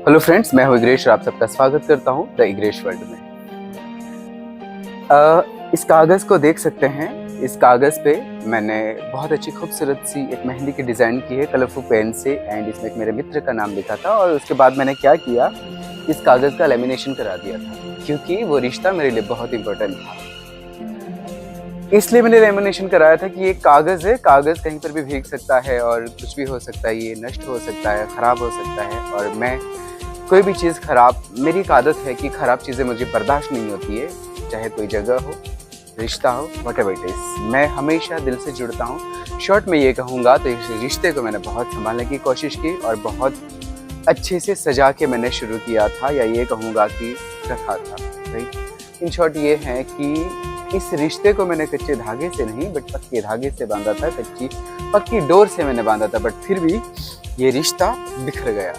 Hello friends, मैं हूँ इग्रेश और आप सबका स्वागत करता हूँ द इग्रेश वर्ल्ड में। इस कागज़ को देख सकते हैं। इस कागज़ पे मैंने बहुत अच्छी खूबसूरत सी एक मेहंदी की डिज़ाइन की है कलरफुल पेन से, एंड इसमें एक मेरे मित्र का नाम लिखा था। और उसके बाद मैंने क्या किया, इस कागज़ का लेमिनेशन करा दिया था, क्योंकि वो रिश्ता मेरे लिए बहुत इंपॉर्टेंट था। इसलिए मैंने लेमिनेशन कराया था कि ये कागज़ है, कागज़ कहीं पर भी भीग सकता है और कुछ भी हो सकता है, ये नष्ट हो सकता है, ख़राब हो सकता है। और मैं कोई भी चीज़ ख़राब, मेरी एक आदत है कि ख़राब चीज़ें मुझे बर्दाश्त नहीं होती है, चाहे कोई जगह हो, रिश्ता हो, व्हाटएवर इट इज़। मैं हमेशा दिल से जुड़ता हूँ। शॉर्ट में ये कहूँगा तो इस रिश्ते को मैंने बहुत संभालने की कोशिश की और बहुत अच्छे से सजा के मैंने शुरू किया था, या ये कहूँगा कि रखा था। राइट, इन शॉर्ट ये है कि इस रिश्ते को मैंने कच्चे धागे से नहीं बट पक्के धागे से बांधा था, पक्की डोर से मैंने बांधा था, बट फिर भी ये रिश्ता बिखर गया।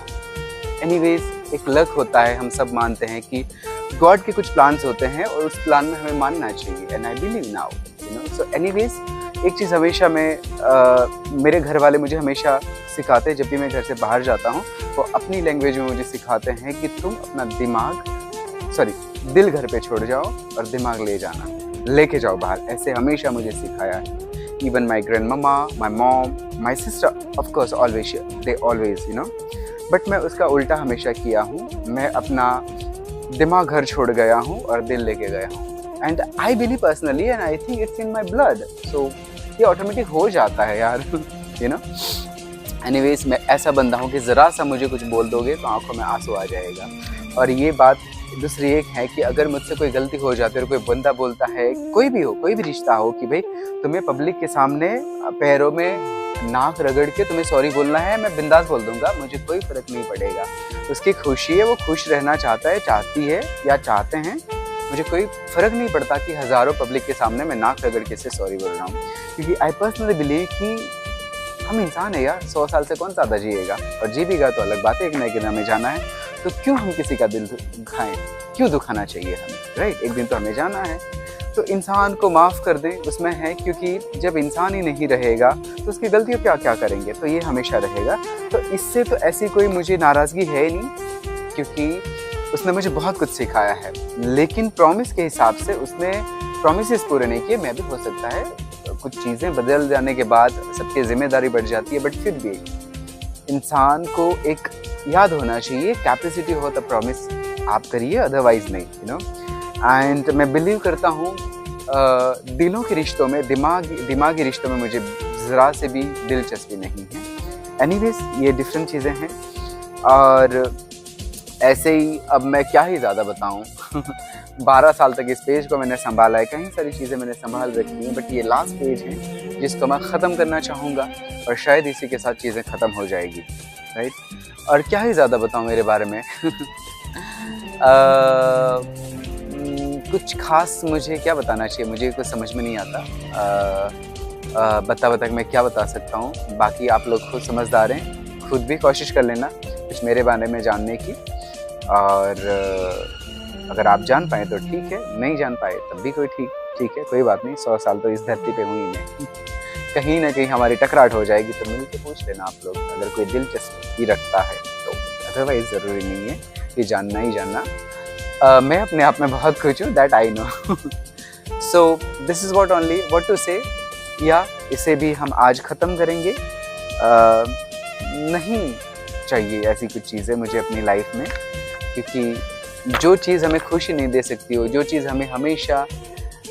एनीवेज, एक लक होता है, हम सब मानते हैं कि गॉड के कुछ प्लान्स होते हैं और उस प्लान में हमें मानना चाहिए, and I believe now, you know. So anyways, एक चीज़ हमेशा मेरे घर वाले मुझे हमेशा सिखाते हैं, जब भी मैं घर से बाहर जाता हूँ वो अपनी लैंग्वेज में मुझे सिखाते हैं कि तुम अपना दिल घर पे छोड़ जाओ और दिमाग लेके जाओ बाहर। ऐसे हमेशा मुझे सिखाया है। Even my grand mama, my mom, my sister, of course they always, you know. But मैं उसका उल्टा हमेशा किया हूँ। मैं अपना दिमाग घर छोड़ गया हूँ और दिल लेके गया हूँ। And I believe personally, and I think it's in my blood, so ये ऑटोमेटिक हो जाता है यार, यू नो। एनीवेज, मैं ऐसा बंदा हूँ कि ज़रा सा मुझे कुछ बोल दोगे तो आंखों में आंसू आ जाएगा। और ये बात दूसरी एक है कि अगर मुझसे कोई गलती हो जाती है और कोई बंदा बोलता है, कोई भी हो, कोई भी रिश्ता हो, कि भाई तुम्हें पब्लिक के सामने पैरों में नाक रगड़ के तुम्हें सॉरी बोलना है, मैं बिंदास बोल दूंगा, मुझे कोई फर्क नहीं पड़ेगा। उसकी खुशी है, वो खुश रहना चाहता है, चाहती है या चाहते हैं, मुझे कोई फर्क नहीं पड़ता कि हज़ारों पब्लिक के सामने मैं नाक रगड़ के से सॉरी बोल रहा हूँ। क्योंकि आई पर्सनली बिलीव कि हम इंसान है यार, 100 साल से कौन ज़्यादा जिएगा, और जी भी गा तो अलग बात है, एक ना एक दिन हमें जाना है, तो क्यों हम किसी का दिल दुखाएं, क्यों दुखाना चाहिए हमें, राइट। एक दिन तो हमें जाना है, तो इंसान को माफ़ कर दें, उसमें है, क्योंकि जब इंसान ही नहीं रहेगा तो उसकी गलतियों क्या क्या करेंगे, तो ये हमेशा रहेगा। तो इससे तो ऐसी कोई मुझे नाराज़गी है ही नहीं, क्योंकि उसने मुझे बहुत कुछ सिखाया है। लेकिन प्रॉमिस के हिसाब से उसने प्रॉमिसेस पूरे नहीं किए। मैं भी, हो सकता है कुछ चीज़ें बदल जाने के बाद सबकी जिम्मेदारी बढ़ जाती है, बट फिर भी इंसान को एक याद होना चाहिए, कैपेसिटी हो तो प्रॉमिस आप करिए, अदरवाइज नहीं, यू नो। एंड मैं बिलीव करता हूँ दिलों के रिश्तों में, दिमागी रिश्तों में मुझे ज़रा से भी दिलचस्पी नहीं है। एनीवेज, ये डिफरेंट चीज़ें हैं। और ऐसे ही अब मैं क्या ही ज़्यादा बताऊँ 12 साल तक इस पेज को मैंने संभाला है, कई सारी चीज़ें मैंने संभाल रखी हैं, बट ये लास्ट पेज है जिसको मैं ख़त्म करना चाहूँगा, और शायद इसी के साथ चीज़ें ख़त्म हो जाएगी, राइट। और क्या ही ज़्यादा बताऊँ मेरे बारे में कुछ खास मुझे क्या बताना चाहिए, मुझे कुछ समझ में नहीं आता। बता मैं क्या बता सकता हूँ। बाकी आप लोग खुद समझदार हैं, खुद भी कोशिश कर लेना कुछ मेरे बारे में जानने की। और अगर आप जान पाए तो ठीक है, नहीं जान पाए तब भी कोई ठीक है, कोई बात नहीं। 100 साल तो इस धरती पे हुई नहीं कहीं ना कहीं हमारी टकराट हो जाएगी, तो मिल के पूछ लेना आप लोग, अगर कोई दिलचस्पी रखता है तो। अदरवाइज ज़रूरी नहीं है कि जानना ही जानना। मैं अपने आप में बहुत खुश हूँ, that I know. So this is what to say. या इसे भी हम आज ख़त्म करेंगे। नहीं चाहिए ऐसी कुछ चीज़ें मुझे अपनी लाइफ में, क्योंकि जो चीज़ हमें खुशी नहीं दे सकती हो, जो चीज़ हमें हमेशा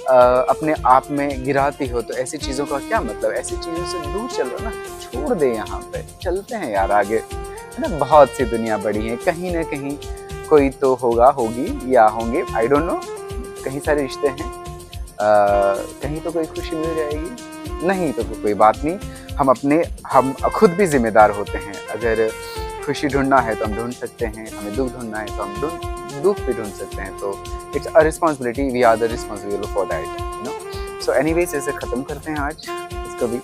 अपने आप में गिराती हो, तो ऐसी चीज़ों का क्या मतलब। ऐसी चीज़ों से दूर चलो ना, छोड़ दे, यहाँ पे चलते हैं यार आगे, है ना। बहुत सी दुनिया बड़ी है, कहीं ना कहीं कोई तो होगी या होंगे, आई डोंट नो। कहीं सारे रिश्ते हैं, कहीं तो कोई खुशी मिल जाएगी, नहीं तो कोई बात नहीं। हम खुद भी जिम्मेदार होते हैं। अगर खुशी ढूंढना है तो हम ढूंढ सकते हैं, हमें दुख ढूंढना है तो हम दुख भी ढूंढ सकते हैं। तो it's a responsibility, we are the responsible for that, you know. So anyways, इसे ख़त्म करते हैं आज इसको भी।